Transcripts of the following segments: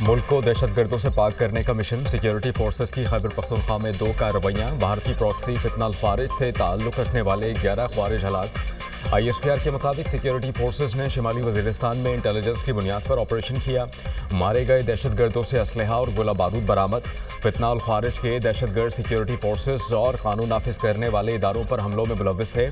मुल्क को दहशतगर्दों से पाक करने का मिशन। सिक्योरिटी फोर्सेस की खैबर पख्तूनख्वा में 2 कार्रवाइयाँ। भारतीय प्रॉक्सी फितना अल-खारिज से ताल्लुक़ रखने वाले 11 ख्वारिज हलाक। ISPR के मुताबिक सिक्योरिटी फोर्सेस ने शिमाली वजीरिस्तान में इंटेलिजेंस की बुनियाद पर ऑपरेशन किया। मारे गए दहशतगर्दों से असलहा और गोला बारूद बरामद। फितना अल खारिज के दहशतगर्द सिक्योरिटी फोर्सेस और कानून नाफिज करने वाले इदारों पर हमलों में मुलव्वस थे।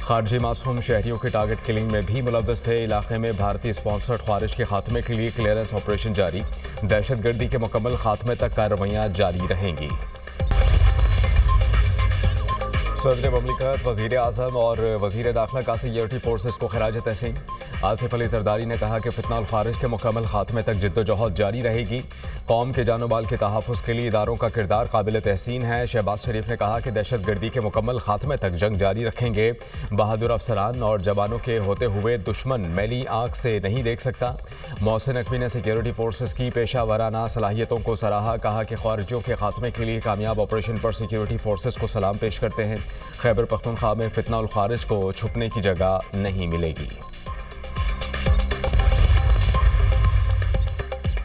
खारजी मासूम शहरियों के टारगेट किलिंग में भी मुलव्वस थे। इलाके में भारतीय स्पॉन्सर्ड खारिज के खात्मे के लिए क्लियरेंस ऑपरेशन जारी। दहशतगर्दी के मुकम्मल खात्मे तक कार्रवाइयाँ जारी रहेंगी। सदर ममलिकत वज़ीर आज़म और वज़ीर दाखिला का सिक्योरिटी फोर्सेस को खराज तहसीन। आसिफ अली जरदारी ने कहा कि फितना अल खारिज के मुकम्मल खात्मे तक जिद्दोजहद जारी रहेगी। कौम के जानो माल के तहफ़्फ़ुज़ के लिए इदारों का किरदार काबिल तहसीन है। शहबाज शरीफ ने कहा कि दहशतगर्दी के मुकम्मल खात्मे तक जंग जारी रखेंगे। बहादुर अफसरान और जवानों के होते हुए दुश्मन मैली आँख से नहीं देख सकता। मोहसिन नकवी ने सिक्योरिटी फोर्सेस की पेशा वराना सलाहियतों को सराहा। कहा कि ख्वारिजियों के खात्मे के लिए कामयाब ऑपरेशन पर सिक्योरिटी फोर्सेस को सलाम पेश करते हैं। खैबर पख्तूनख्वा में फितना अल खारिज को छुपने की जगह नहीं मिलेगी।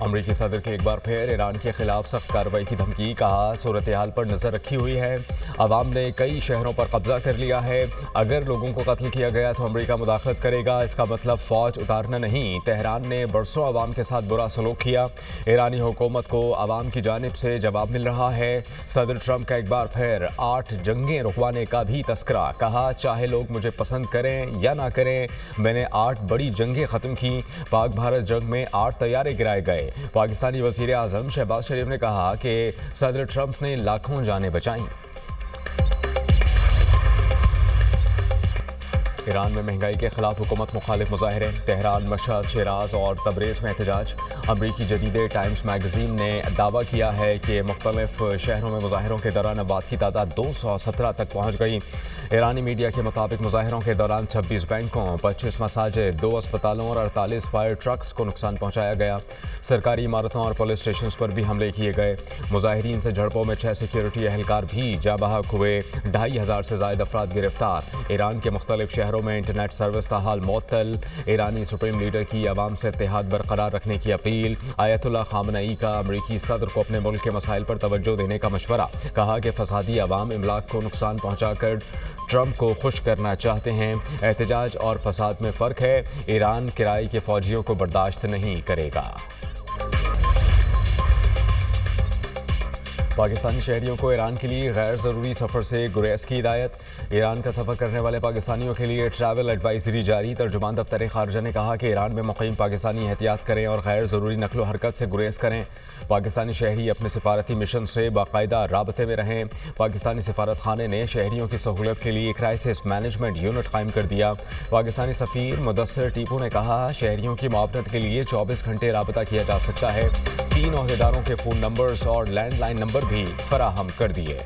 अमरीकी सदर की एक बार फिर ईरान के खिलाफ सख्त कार्रवाई की धमकी। कहा सूरत हाल पर नजर रखी हुई है। अवाम ने कई शहरों पर कब्जा कर लिया है। अगर लोगों को कत्ल किया गया तो अमरीका मुदाखलत करेगा। इसका मतलब फौज उतारना नहीं। तेहरान ने बरसों अवाम के साथ बुरा सलूक किया। ईरानी हुकूमत को अवाम की जानिब से जवाब मिल रहा है। सदर ट्रंप का एक बार फिर 8 जंगें रुकवाने का भी तस्करा। कहा चाहे लोग मुझे पसंद करें या ना करें, मैंने 8 बड़ी जंगें ख़त्म की। पाक भारत जंग में 8 तैयारे गिराए गए। पाकिस्तानी वज़ीर आज़म शहबाज शरीफ ने कहा कि सदर ट्रंप ने लाखों जानें बचाईं। ईरान में महंगाई के खिलाफ हुकूमत मुखालिफ मुजाहरे। तेहरान, मशहद, शिराज और तबरेज़ में एहतजाज। अमरीकी जदीद टाइम्स मैगजीन ने दावा किया है कि मुख्तलिफ शहरों में मुजाहरों के दौरान अबाद की तादाद 217 तक पहुँच गई। ईरानी मीडिया के मुताबिक मुजाहरों के दौरान 26 बैंकों, 25 मसाजिद, 2 अस्पतालों और 48 फायर ट्रक्स को नुकसान पहुँचाया गया। सरकारी इमारतों और पुलिस स्टेशन पर भी हमले किए गए। मुजाहिरीन से झड़पों में 6 सिक्योरिटी एहलकार भी जाँ बहक हुए। 2500 से ज़ायद अफराद गिरफ्तार। ईरान के मुख्तलिफ शहरों में इंटरनेट सर्विस ताहाल मुअत्तल। ईरानी सुप्रीम लीडर की अवाम से इत्तेहाद बरकरार रखने की अपील। आयतुल्लाह खामनई का अमरीकी सदर को अपने मुल्क के मसाइल पर तवज्जो देने का मशवरा। कहा कि फसादी अवाम इमलाक को नुकसान पहुँचाकर ट्रंप को खुश करना चाहते हैं। एहतजाज और फसाद में फ़र्क है। ईरान किराए के फौजियों को बर्दाश्त नहीं करेगा। पाकिस्तानी शहरियों को ईरान के लिए गैर ज़रूरी सफ़र से गुरेज की हिदायत। ईरान का सफ़र करने वाले पाकिस्तानियों के लिए ट्रैवल एडवाइजरी जारी। तर्जुमान दफ्तर खारजा ने कहा कि ईरान में मुक़ीम पाकिस्तानी एहतियात करें और गैर ज़रूरी नकलो हरकत से गुरेज करें। पाकिस्तानी शहरी अपने सिफारती मिशन से बाकायदा राबते में रहें। पाकिस्तानी सिफारत खाने ने शहरियों की सहूलत के लिए क्राइसिस मैनेजमेंट यूनिट कायम कर दिया। पाकिस्तानी सफ़ीर मुदस्सिर टीपू ने कहा शहरियों की मुआवनत के लिए 24 घंटे राबता किया जा सकता है। 3 अहदेदारों के फ़ोन नंबर्स और लैंडलाइन नंबर भी फराहम कर दिए।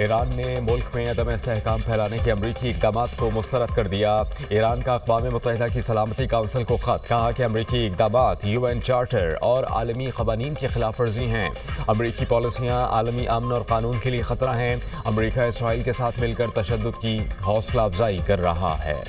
ईरान ने मुल्क में अदम इस्तेहकाम फैलाने के अमरीकी इक़दाम को मुस्तरद कर दिया। ईरान का अक़वाम मुत्तहिदा की सलामती काउंसिल को ख़त। कहा कि अमरीकी इक़दाम UN चार्टर और आलमी क़वानीन की खिलाफ वर्जी हैं। अमरीकी पॉलिसियाँ आलमी अमन और कानून के लिए ख़तरा हैं। अमरीका इसराइल के साथ मिलकर तशद्दुद की हौसला अफजाई कर रहा है।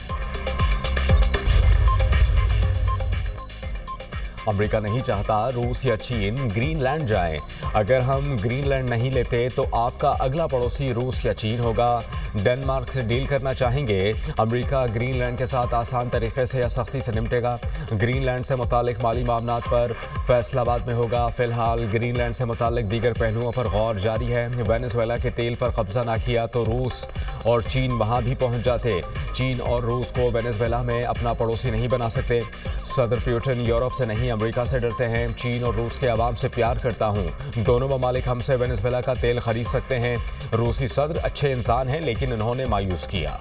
अमेरिका नहीं चाहता रूस या चीन ग्रीनलैंड जाए। अगर हम ग्रीनलैंड नहीं लेते तो आपका अगला पड़ोसी रूस या चीन होगा। डेनमार्क से डील करना चाहेंगे। अमेरिका ग्रीनलैंड के साथ आसान तरीके से या सख्ती से निपटेगा। ग्रीनलैंड से मुतालिक माली मामलात पर फैसलाबाद में होगा। फिलहाल ग्रीनलैंड से मुतालिक दीगर पहलुओं पर गौर जारी है। वेनेजुएला के तेल पर कब्जा ना किया तो रूस और चीन वहाँ भी पहुँच जाते। चीन और रूस को वेनेजुएला में अपना पड़ोसी नहीं बना सकते। सदर पुतिन यूरोप से नहीं अमेरिका से डरते हैं। चीन और रूस के अवाम से प्यार करता हूँ। दोनों ममालिक हमसे वेनेजुएला का तेल खरीद सकते हैं। रूसी सदर अच्छे इंसान हैं लेकिन इन्होंने मायूस किया।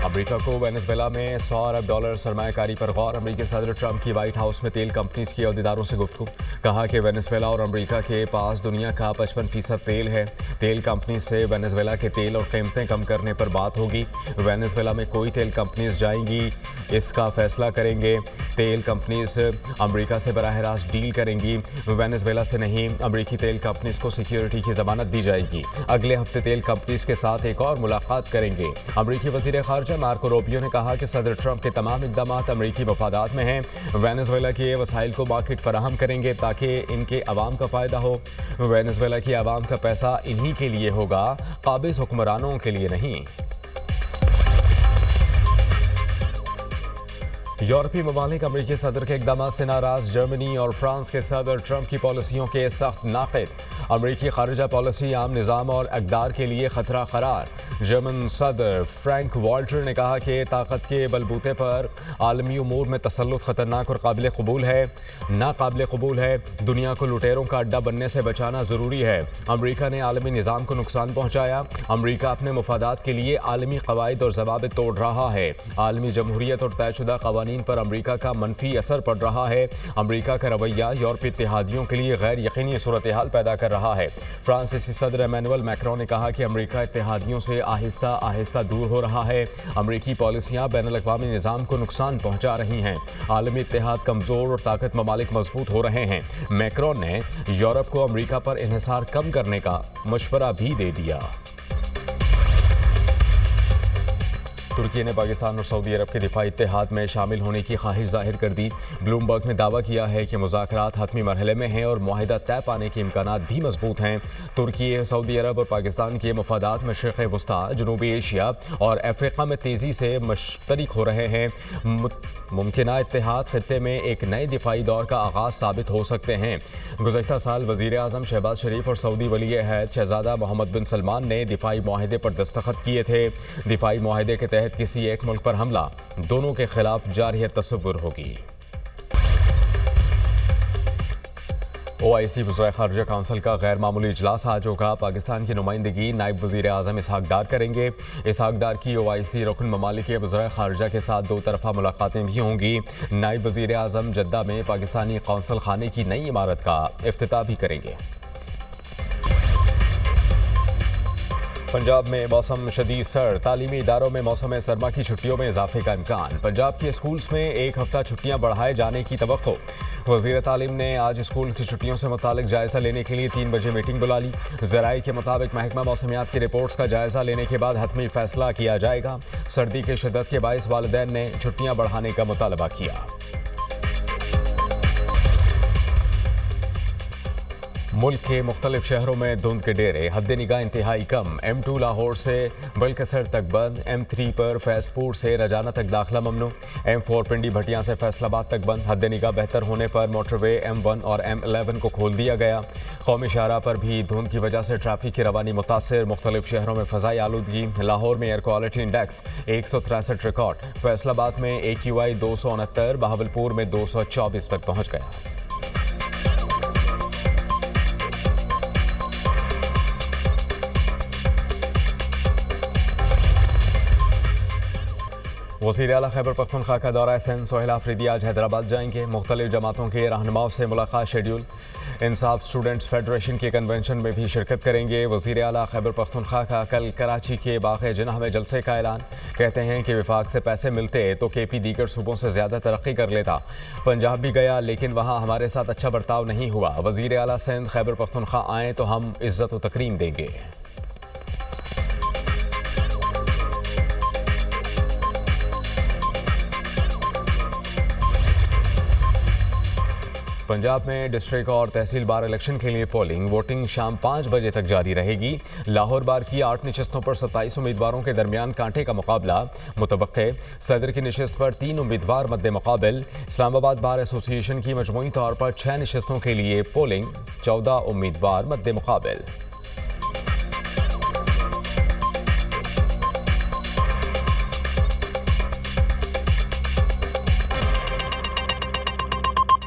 अमेरिका को वेनेजुएला में $100 अरब सरमायाकारी पर गौर। अमेरिकी सदर ट्रंप की व्हाइट हाउस में तेल कंपनीज के अहदेदारों से गुफ्तगू। कहा कि वेनेजुएला और अमेरिका के पास दुनिया का 55% तेल है। तेल कंपनी से वेनेजुएला के तेल और कीमतें कम करने पर बात होगी। वेनेजुएला में कोई तेल कंपनीज जाएंगी, इसका फैसला करेंगे। तेल कंपनीज अमेरिका से बराह रास्त डील करेंगी, वेनेजुएला से नहीं। अमेरिकी तेल कंपनीज को सिक्योरिटी की जमानत दी जाएगी। अगले हफ्ते तेल कंपनीज के साथ एक और मुलाकात करेंगे। अमेरिकी वज़ीर ख़ारजा में मार्को रूबियो ने कहा कि सदर ट्रंप के तमाम इकदाम अमरीकी मफादात में हैं। वेनेजुएला के वसाइल को मार्केट फराहम करेंगे ताकि इनके अवाम का फ़ायदा हो। वेनेजुएला की अवाम का पैसा इन्हीं के लिए होगा, काबिज हुक्मरानों के लिए नहीं। यूरोपीय ममालिक अमरीकी सदर के इक़दामात से नाराज। जर्मनी और फ्रांस के सदर ट्रंप की पॉलिसियों के सख्त नाक़िद। अमरीकी खारिजा पॉलिसी आम निज़ाम और अक़दार के लिए ख़तरा करार। जर्मन सदर फ्रैंक वॉल्टर ने कहा कि ताकत के बलबूते पर आलमी उमूर में तसल्लुत ख़तरनाक और काबिल कबूल है, नाकाबिल कबूल है। दुनिया को लुटेरों का अड्डा बनने से बचाना ज़रूरी है। अमरीका ने आलमी निज़ाम को नुकसान पहुँचाया। अमरीका अपने मुफादात के लिए आलमी क़वाइद और ज़वाबित तोड़ रहा है। आलमी जमहूरियत और तयशुदा क़वानीन पर अमरीका का मनफी असर पड़ रहा है। अमरीका का रवैया यूरोपीय इत्तेहादियों के लिए गैर यकीनी सूरत हाल पैदा कर रहा है। फ्रांसीसी सदर इमैनुअल मैक्रोन ने कहा कि अमरीका इत्तेहादियों से आहिस्ता आहिस्ता दूर हो रहा है। अमरीकी पॉलिसियां बैनुल-अक़वामी निज़ाम को नुकसान पहुंचा रही हैं। आलमी इत्तेहाद कमज़ोर और ताकत ममालिक मजबूत हो रहे हैं। मैक्रोन ने यूरोप को अमरीका पर इन्हिसार कम करने का मशवरा भी दे दिया। तुर्की ने पाकिस्तान और सऊदी अरब के दिफाई इत्तेहाद में शामिल होने की ख्वाहिश जाहिर कर दी। ब्लूमबर्ग ने दावा किया है कि मुज़ाकरात हतमी मरहले में हैं और मुआहिदा तय पाने के इम्कानात भी मजबूत हैं। तुर्की, सऊदी अरब और पाकिस्तान के मफादात मशरिक़ वस्ता, जनूबी एशिया और अफ्रीका में तेज़ी से मुश्तरक हो रहे हैं। मुमकिना इत्तेहाद खित्ते में एक नए दिफाई दौर का आगाज़ साबित हो सकते हैं। गुज़श्ता साल वज़ीर आज़म शहबाज शरीफ और सऊदी वली अहद शहज़ादा मोहम्मद बिन सलमान ने दिफाई मुआहदे पर दस्तखत किए थे। दिफाई मुआहदे के तहत किसी एक मुल्क पर हमला दोनों के खिलाफ जारी तसव्वुर होगी। OIC वज़ीर ख़ारिजा काउंसिल का गैर मामूली इजलास आज होगा। पाकिस्तान की नुमाइंदगी नायब वज़ीर आज़म इसहाक डार करेंगे। इसहाक डार की OIC रुकन ममालिक के वज़ीर ख़ारिजा के साथ दो तरफ़ा मुलाकातें भी होंगी। नायब वज़ीर आज़म जद्दा में पाकिस्तानी कौंसल खाने की नई इमारत का इफ्तिताह भी करेंगे। पंजाब में मौसम शदीद सर्द। तालीमी इदारों में मौसम सरमा की छुट्टियों में इजाफे का इम्कान। पंजाब के स्कूल्स में एक हफ्ता छुट्टियां बढ़ाए जाने की तवक्को। वज़ीर तालीम ने आज स्कूल की छुट्टियों से मुतालिक जायज़ा लेने के लिए 3 बजे मीटिंग बुला ली। ज़राए के मुताबिक महकमा मौसमियात की रिपोर्ट्स का जायज़ा लेने के बाद हतमी फैसला किया जाएगा। सर्दी की शिद्दत के बाइस वालिदैन ने छुट्टियां बढ़ाने का मुतालबा किया। मुल्क के मुख्तलिफ शहरों में धुंध के डेरे, हद निगाह इंतहाई कम। M2 लाहौर से बलकसर तक बंद। M3 पर फैजपुर से रजाना तक दाखिला ममनू। M4 पिंडी भटियां से फैसलाबाद तक बंद। हद निगाह बेहतर होने पर मोटरवे M1 और M11 को खोल दिया गया। कौमी शाहराह पर भी धुंध की वजह से ट्रैफिक की रवानी मुतासर। मुख्तलिफ शहरों में फ़ज़ाई आलूदगी। लाहौर में air quality index 163 record. Faisalabad में AQI 269, बहावलपुर में 224 तक पहुँच गया। वज़ीर आला खैबर पख्तूनख्वा का दौरा सिंध सोहेल आफरीदी आज हैदराबाद जाएंगे। मुख्तलिफ जमातों के रहनुमाओं से मुलाकात शेड्यूल। इंसाफ स्टूडेंट्स फेडरेशन के कन्वेंशन में भी शिरकत करेंगे। वज़ीर आला खैबर पख्तूनख्वा का कल कराची के बाग़ जिन्ना में जलसे का ऐलान। कहते हैं कि विफाक से पैसे मिलते तो KP दीगर सूबों से ज़्यादा तरक्की कर लेता। पंजाब भी गया लेकिन वहाँ हमारे साथ अच्छा बर्ताव नहीं हुआ। वज़ीर आला सिंध खैबर पख्तूनख्वा आएँ तो हम इज़्ज़त व तकरीम देंगे। पंजाब में डिस्ट्रिक्ट और तहसील बार इलेक्शन के लिए पोलिंग वोटिंग शाम 5 बजे तक जारी रहेगी। लाहौर बार की 8 निशस्तों पर 27 उम्मीदवारों के दरमियान कांटे का मुकाबला मुतवक्के। सदर की निशस्त पर 3 उम्मीदवार मद्दे मुकाबिल। इस्लामाबाद बार एसोसिएशन की मजमूई तौर पर 6 निशस्तों के लिए पोलिंग, 14 उम्मीदवार मद्दे मुकाबिल।